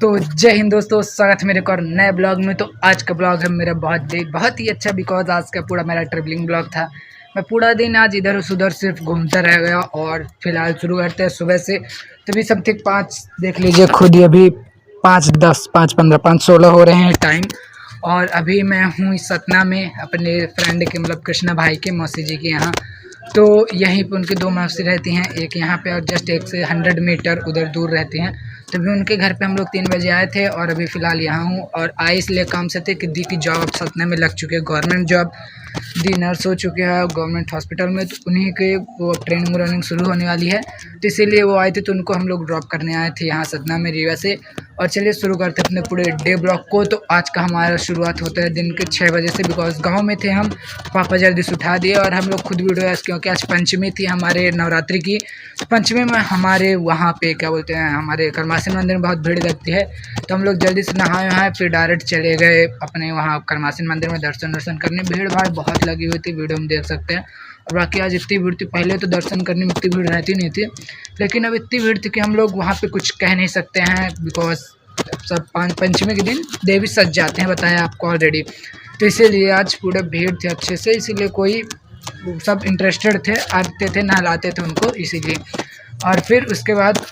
तो जय हिंद दोस्तों, स्वागत है मेरे को और नए ब्लॉग में। तो आज का ब्लॉग है मेरा बहुत ही अच्छा, बिकॉज आज का पूरा मेरा ट्रेवलिंग ब्लॉग था। मैं पूरा दिन आज इधर उधर सिर्फ घूमता रह गया और फिलहाल शुरू करते हैं सुबह से। तभी समथिंग 5 देख लीजिए खुद ही, अभी 5:10, 5:15, 5:16 हो रहे हैं टाइम। और अभी मैं हूँ सतना में अपने फ्रेंड के, मतलब कृष्णा भाई के मौसी जी के यहाँ। तो यहीं पे उनकी 2 मौसी रहती हैं, एक यहाँ पे और जस्ट 1 से 100 मीटर उधर दूर रहती हैं। तभी उनके घर पे हम लोग 3 बजे आए थे और अभी फ़िलहाल यहाँ हूँ। और आए इसलिए काम से थे कि दी की जॉब अब सतना में लग चुकी है, गवर्नमेंट जॉब। दी नर्स हो चुके हैं गवर्नमेंट हॉस्पिटल में, तो उन्हीं के वो ट्रेनिंग व्रेनिंग शुरू होने वाली है। तो इसीलिए वो आए थे, तो उनको हम लोग ड्रॉप करने आए थे यहाँ सतना में रीवा से। और चलिए शुरू करते अपने पूरे डे ब्लॉग को। तो आज का हमारा शुरुआत होता है दिन के 6 बजे से, बिकॉज गांव में थे हम। पापा जल्दी से उठा दिए और हम लोग खुद वीडियो, क्योंकि आज पंचमी थी हमारे नवरात्रि की। तो पंचमी में हमारे वहाँ पे क्या बोलते हैं, हमारे करमासन मंदिर में बहुत भीड़ लगती है। तो हम लोग जल्दी से नहाए वहाए फिर डायरेक्ट चले गए अपने वहाँ करमासन मंदिर में दर्शन करने। भीड़ भाड़ बहुत लगी हुई थी, वीडियो में देख सकते हैं। और बाकी आज इतनी भीड़ थी, पहले तो दर्शन करने में इतनी भीड़ रहती नहीं थी, लेकिन अब इतनी भीड़ थी कि हम लोग वहाँ पे कुछ कह नहीं सकते हैं। बिकॉज सब पंचमी के दिन देवी सज जाते हैं, बताया आपको ऑलरेडी। तो इसीलिए आज पूरा भीड़ थे अच्छे से, इसीलिए कोई सब इंटरेस्टेड थे, आते थे नहलाते थे उनको इसीलिए। और फिर उसके बाद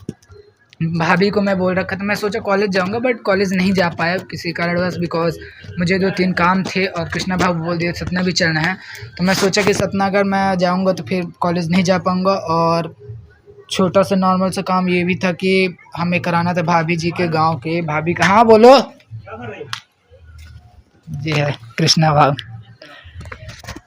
भाभी को मैं बोल रखा था, मैं सोचा कॉलेज जाऊंगा, बट कॉलेज नहीं जा पाया किसी कारणवश, बिकॉज मुझे 2-3 काम थे और कृष्णा भाव बोल दिया सतना भी चलना है। तो मैं सोचा कि सतना अगर मैं जाऊंगा तो फिर कॉलेज नहीं जा पाऊंगा। और छोटा सा नॉर्मल सा काम ये भी था कि हमें कराना था भाभी जी के गांव के। भाभी का, हाँ बोलो जी, है कृष्णा भाव।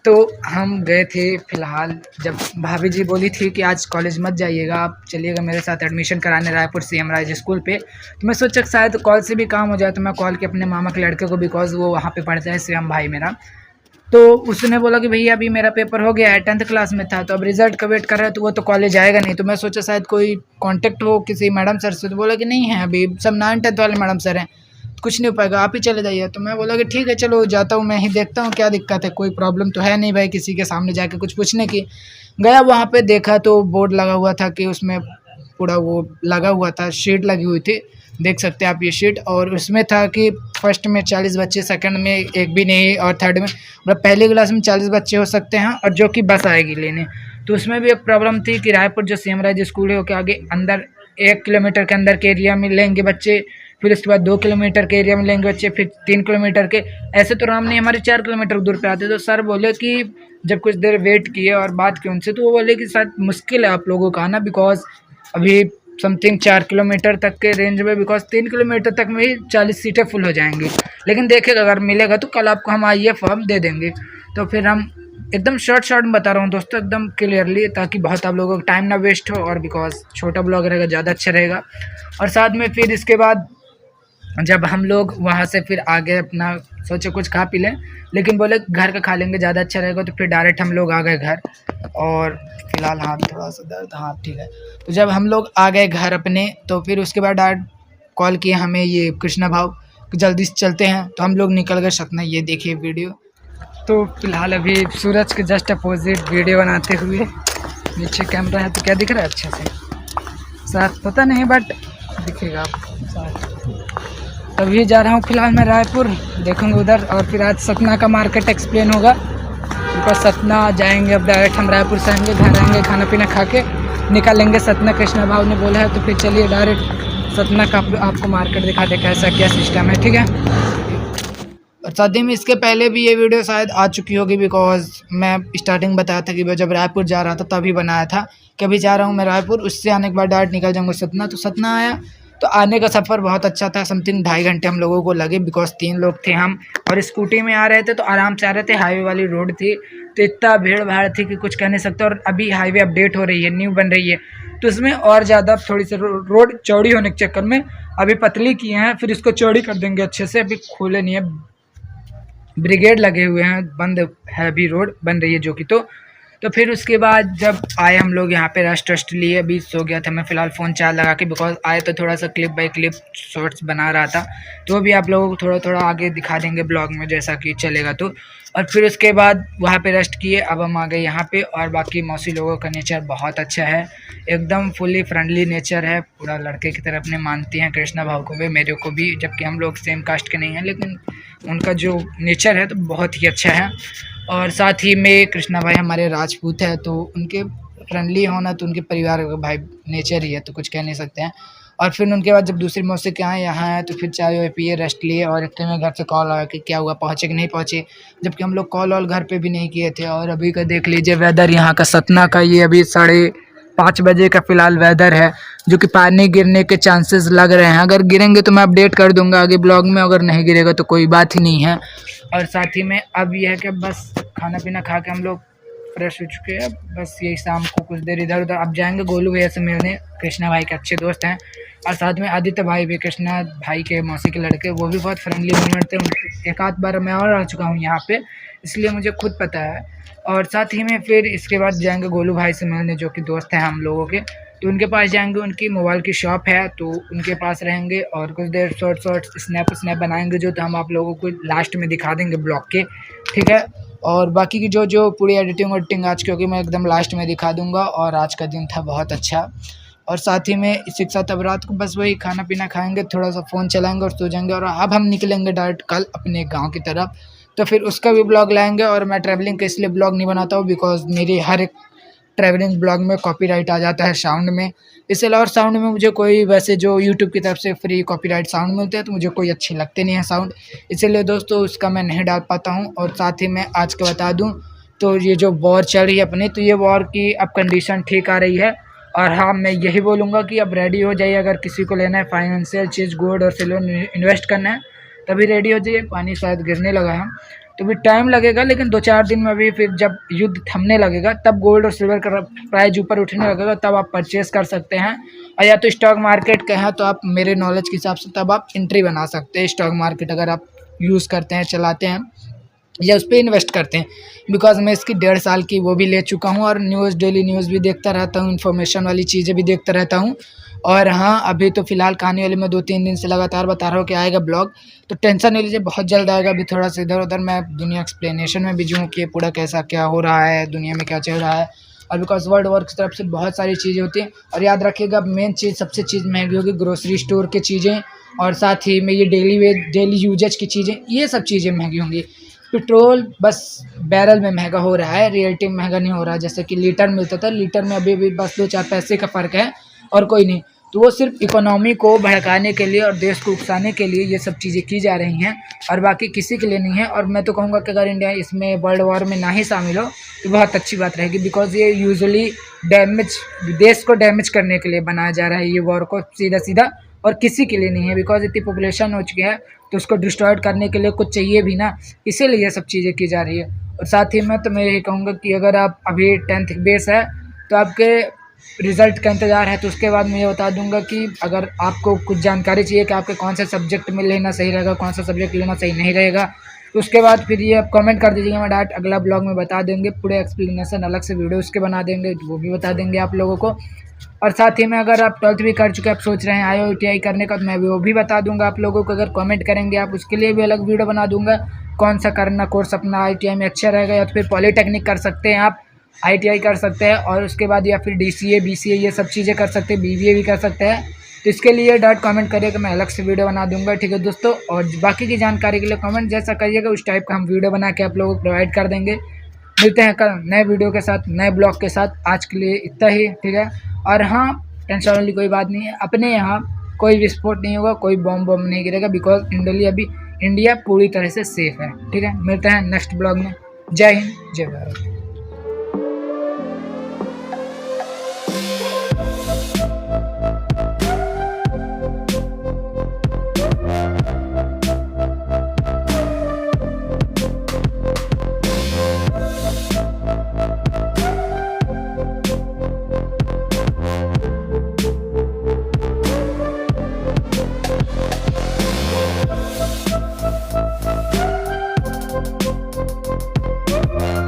तो हम गए थे फिलहाल, जब भाभी जी बोली थी कि आज कॉलेज मत जाइएगा, आप चलिएगा मेरे साथ एडमिशन कराने रायपुर CM राज स्कूल पे। तो मैं सोचा शायद कॉल से भी काम हो जाए, तो मैं कॉल के अपने मामा के लड़के को, बिकॉज वो वहाँ पे पढ़ता है, श्याम भाई मेरा। तो उसने बोला कि भैया अभी मेरा पेपर हो गया है, 10th क्लास में था, तो अब रिजल्ट का वेट कर रहा है, तो वो तो कॉलेज आएगा नहीं। तो मैं सोचा शायद कोई कांटेक्ट हो किसी मैडम सर से, तो बोला कि नहीं है, अभी सब 9th-10th वाले मैडम सर हैं, कुछ नहीं हो पाएगा, आप ही चले जाइए। तो मैं बोला कि ठीक है चलो जाता हूँ, मैं ही देखता हूँ क्या दिक्कत है, कोई प्रॉब्लम तो है नहीं भाई किसी के सामने जाके कुछ पूछने की। गया वहाँ पे, देखा तो बोर्ड लगा हुआ था कि उसमें पूरा वो लगा हुआ था, शीट लगी हुई थी, देख सकते हैं आप ये शीट। और उसमें था कि फर्स्ट में 40 बच्चे, सेकंड में एक भी नहीं, और थर्ड में, मतलब पहली क्लास में 40 बच्चे हो सकते हैं, और जो कि बस आएगी लेने। तो उसमें भी एक प्रॉब्लम थी कि रायपुर जो CM राज स्कूल है, वो के आगे अंदर 1 किलोमीटर के अंदर के एरिया में लेंगे बच्चे, फिर उसके बाद 2 किलोमीटर के एरिया में लेंगे बच्चे, फिर 3 किलोमीटर के, ऐसे तो राम नहीं हमारे 4 किलोमीटर दूर पे आते। तो सर बोले कि जब कुछ देर वेट किए और बात की उनसे, तो वो बोले कि शायद मुश्किल है आप लोगों का आना, बिकॉज अभी समथिंग 4 किलोमीटर तक के रेंज में, बिकॉज 3 किलोमीटर तक में ही 40 सीटें फुल हो जाएंगी। लेकिन देखेगा अगर मिलेगा तो कल आपको हम आइए फॉर्म दे देंगे। तो फिर हम एकदम शॉर्ट में बता रहा हूँ दोस्तों, एकदम क्लियरली, ताकि बहुत आप लोगों का टाइम ना वेस्ट हो, और बिकॉज छोटा ब्लॉग रहेगा ज़्यादा अच्छा रहेगा। और साथ में फिर इसके बाद जब हम लोग वहाँ से फिर आगे अपना सोचे कुछ खा पी लें, लेकिन बोले घर का खा लेंगे ज़्यादा अच्छा रहेगा, तो फिर डायरेक्ट हम लोग आ गए घर। और फिलहाल हाथ थोड़ा सा दर्द, हाँ ठीक है। तो जब हम लोग आ गए घर अपने, तो फिर उसके बाद डायरेक्ट कॉल किए हमें ये कृष्णा भाव कि जल्दी से चलते हैं। तो हम लोग निकल गए सतना, ये देखिए वीडियो। तो फिलहाल अभी सूरज के जस्ट अपोजिट वीडियो बनाते हुए, नीचे कैमरा है तो क्या दिख रहा है अच्छे से, साथ पता नहीं बट दिखेगा आपको साथ। तभी जा रहा हूँ फिलहाल मैं रायपुर, देखूँगा उधर, और फिर आज सतना का मार्केट एक्सप्लेन होगा, बिकॉज सतना जाएंगे अब डायरेक्ट हम रायपुर से आएंगे, घर आएंगे, खाना पीना खा के निकलेंगे सतना। कृष्णा भाव ने बोला है, तो फिर चलिए डायरेक्ट सतना का आपको मार्केट दिखा दे कैसा क्या सिस्टम है, ठीक है। और साथ ही में इसके पहले भी ये वीडियो शायद आ चुकी होगी, बिकॉज मैं स्टार्टिंग बताया था कि मैं जब रायपुर जा रहा था तभी बनाया था कि अभी जा रहा हूँ मैं रायपुर, उससे आने के बाद डायरेक्ट निकल जाऊँगा सतना। तो सतना आया, तो आने का सफ़र बहुत अच्छा था, समथिंग 2.5 घंटे हम लोगों को लगे, बिकॉज 3 लोग थे हम, और स्कूटी में आ रहे थे तो आराम से आ रहे थे, हाईवे वाली रोड थी। तो इतना भीड़ भाड़ थी कि कुछ कह नहीं सकते। और अभी हाईवे अपडेट हो रही है, न्यू बन रही है, तो उसमें और ज़्यादा थोड़ी सी रोड चौड़ी होने के चक्कर में अभी पतली किए हैं, फिर इसको चौड़ी कर देंगे अच्छे से। अभी खोले नहीं है, ब्रिगेड लगे हुए हैं, बंद है अभी, रोड बन रही है जो कि। तो तो फिर उसके बाद जब आए हम लोग यहाँ पे रेस्ट लिए, अभी सो गया था मैं फ़िलहाल फ़ोन चार्ज लगा के, बिकॉज आए तो थोड़ा सा क्लिप बाय क्लिप शॉर्ट्स बना रहा था, तो भी आप लोगों को थोड़ा थोड़ा आगे दिखा देंगे ब्लॉग में जैसा कि चलेगा। तो और फिर उसके बाद वहाँ पे रेस्ट किए, अब हम आ गए यहाँ पे। और बाकी मौसी लोगों का नेचर बहुत अच्छा है, एकदम फुली फ्रेंडली नेचर है, पूरा लड़के की तरह अपने मानती हैं कृष्णा भाव को भी, मेरे को भी, जबकि हम लोग सेम कास्ट के नहीं हैं, लेकिन उनका जो नेचर है तो बहुत ही अच्छा है। और साथ ही में कृष्णा भाई हमारे राजपूत है, तो उनके फ्रेंडली होना तो उनके परिवार का भाई नेचर ही है, तो कुछ कह नहीं सकते हैं। और फिर उनके बाद जब दूसरी मौसी के यहाँ आए तो फिर चाय वाय पिए, रेस्ट लिए, और इतने में घर से कॉल आया कि क्या हुआ, पहुँचे कि नहीं पहुँचे, जबकि हम लोग कॉल वॉल घर पे भी नहीं किए थे। और अभी का देख लीजिए वेदर यहाँ का सतना का, ये अभी 5:30 बजे का फ़िलहाल वेदर है, जो कि पानी गिरने के चांसेस लग रहे हैं। अगर गिरेंगे तो मैं अपडेट कर दूंगा आगे ब्लॉग में, अगर नहीं गिरेगा तो कोई बात ही नहीं है। और साथ ही में अब यह है कि बस खाना पीना खा के हम लोग फ्रेश हो चुके हैं, बस यही शाम को कुछ देर इधर उधर अब जाएंगे गोलू भैया से मिलने, कृष्णा भाई के अच्छे दोस्त हैं। और साथ में आदित्य भाई भी, कृष्णा भाई के मौसी के लड़के, वो भी बहुत फ्रेंडली मूवमेंट थे। एक आध बार मैं और आ चुका हूँ यहाँ पे, इसलिए मुझे खुद पता है। और साथ ही में फिर इसके बाद जाएंगे गोलू भाई से मिलने, जो कि दोस्त हैं हम लोगों के, तो उनके पास जाएंगे, उनकी मोबाइल की शॉप है तो उनके पास रहेंगे, और कुछ देर शॉर्ट स्नैप बनाएंगे, जो तो हम आप लोगों को लास्ट में दिखा देंगे ब्लॉग के, ठीक है। और बाकी की जो पूरी एडिटिंग आज, क्योंकि मैं एकदम लास्ट में दिखा दूंगा। और आज का दिन था बहुत अच्छा। और साथ ही में इसी के साथ अब रात को बस वही खाना पीना खाएंगे, थोड़ा सा फ़ोन चलाएंगे और सो जाएंगे। और अब हम निकलेंगे डायरेक्ट कल अपने गांव की तरफ, तो फिर उसका भी ब्लॉग लाएंगे। और मैं ट्रैवलिंग के इसलिए ब्लॉग नहीं बनाता हूँ, बिकॉज मेरी हर एक ट्रैवलिंग ब्लॉग में कॉपीराइट आ जाता है साउंड में। इसके अलावा साउंड में मुझे कोई, वैसे जो यूट्यूब की तरफ से फ्री कॉपीराइट साउंड मिलते हैं तो मुझे कोई अच्छे लगते नहीं है साउंड, इसीलिए दोस्तों उसका मैं नहीं डाल पाता हूँ। और साथ ही मैं आज का बता दूँ तो ये जो वॉर चल रही है अपनी, तो ये वॉर की अब कंडीशन ठीक आ रही है। और हाँ, मैं यही बोलूँगा कि अब रेडी हो जाइए, अगर किसी को लेना है फाइनेंशियल चीज़, गोल्ड और सिल्वर इन्वेस्ट करना है तभी रेडी हो जाइए। पानी शायद गिरने लगा है तो भी टाइम लगेगा, लेकिन 2-4 दिन में अभी फिर जब युद्ध थमने लगेगा तब गोल्ड और सिल्वर का प्राइस ऊपर उठने लगेगा, तब आप परचेस कर सकते हैं। और या तो स्टॉक मार्केट का है तो आप मेरे नॉलेज के हिसाब से तब आप एंट्री बना सकते हैं स्टॉक मार्केट, अगर आप यूज़ करते हैं, चलाते हैं या उस पर इन्वेस्ट करते हैं। बिकॉज मैं इसकी 1.5 साल की वो भी ले चुका हूँ, और न्यूज़ डेली न्यूज़ भी देखता रहता हूँ, इन्फॉर्मेशन वाली चीज़ें भी देखता रहता हूँ। और हाँ, अभी तो फ़िलहाल कहानी वाले में 2-3 दिन से लगातार बता रहा हूँ कि आएगा ब्लॉग, तो टेंशन नहीं लीजिए, बहुत जल्द आएगा। अभी थोड़ा सा इधर उधर मैं दुनिया एक्सप्लेनेशन में बिजी हूँ कि पूरा कैसा क्या हो रहा है, दुनिया में क्या चल रहा है। और बिकॉज वर्ल्ड वॉर की तरफ से बहुत सारी चीज़ें होती हैं। और याद रखिएगा, मेन चीज़, सबसे चीज़ महंगी होगी ग्रोसरी स्टोर की चीज़ें, और साथ ही में ये डेली यूजेज की चीज़ें, ये सब चीज़ें महंगी होंगी। पेट्रोल बस बैरल में महंगा हो रहा है, रियलिटी में महंगा नहीं हो रहा है। जैसे कि लीटर मिलता था, लीटर में अभी भी बस 2-4 पैसे का फ़र्क है और कोई नहीं। तो वो सिर्फ इकोनॉमी को भड़काने के लिए और देश को उकसाने के लिए ये सब चीज़ें की जा रही हैं, और बाकी किसी के लिए नहीं है। और मैं तो कहूँगा कि अगर इंडिया इसमें वर्ल्ड वॉर में ना ही शामिल हो तो बहुत अच्छी बात रहेगी, बिकॉज ये यूजुअली देश को डैमेज करने के लिए बनाया जा रहा है ये वॉर को, सीधा सीधा, और किसी के लिए नहीं है। बिकॉज इतनी पॉपुलेशन हो चुकी है तो उसको डिस्ट्रॉयड करने के लिए कुछ चाहिए भी ना, इसीलिए ये सब चीज़ें की जा रही है। और साथ ही में तो मैं यही कहूँगा कि अगर आप अभी 10th बेस है तो आपके रिज़ल्ट का इंतज़ार है, तो उसके बाद मैं ये बता दूंगा कि अगर आपको कुछ जानकारी चाहिए कि आपके कौन से सब्जेक्ट में लेना सही रहेगा, कौन सा सब्जेक्ट लेना सही नहीं रहेगा, तो उसके बाद फिर ये आप कमेंट कर दीजिएगा, मैं डायरेक्ट अगला ब्लॉग में बता देंगे, पूरे एक्सप्लेनेशन अलग से वीडियो उसके बना देंगे, तो वो भी बता देंगे आप लोगों को। और साथ ही में अगर आप 12th भी कर चुके हैं, आप सोच रहे हैं IITI करने का, तो मैं वो भी बता दूंगा आप लोगों को। अगर कमेंट करेंगे आप, उसके लिए भी अलग वीडियो बना दूंगा, कौन सा करना कोर्स अपना IITI में अच्छा रहेगा, या तो फिर पॉलीटेक्निक कर सकते हैं आप, IITI कर सकते हैं, और उसके बाद या फिर DCA BCA ये सब चीज़ें कर सकते हैं, BBA भी कर सकते हैं। तो इसके लिए डायरेक्ट कमेंट करिएगा, मैं अलग से वीडियो बना दूंगा, ठीक है दोस्तों। और बाकी की जानकारी के लिए कमेंट जैसा करिएगा उस टाइप का हम वीडियो बना के आप लोगों को प्रोवाइड कर देंगे। मिलते हैं कल नए वीडियो के साथ, नए ब्लॉग के साथ। आज के लिए इतना ही, ठीक है। और हाँ, टेंशन वाली कोई बात नहीं है, अपने यहाँ कोई विस्फोट नहीं होगा, कोई बम नहीं गिरेगा, बिकॉज इंडिया पूरी तरह से सेफ है, ठीक है। मिलते हैं नेक्स्ट ब्लॉग में। जय हिंद, जय भारत।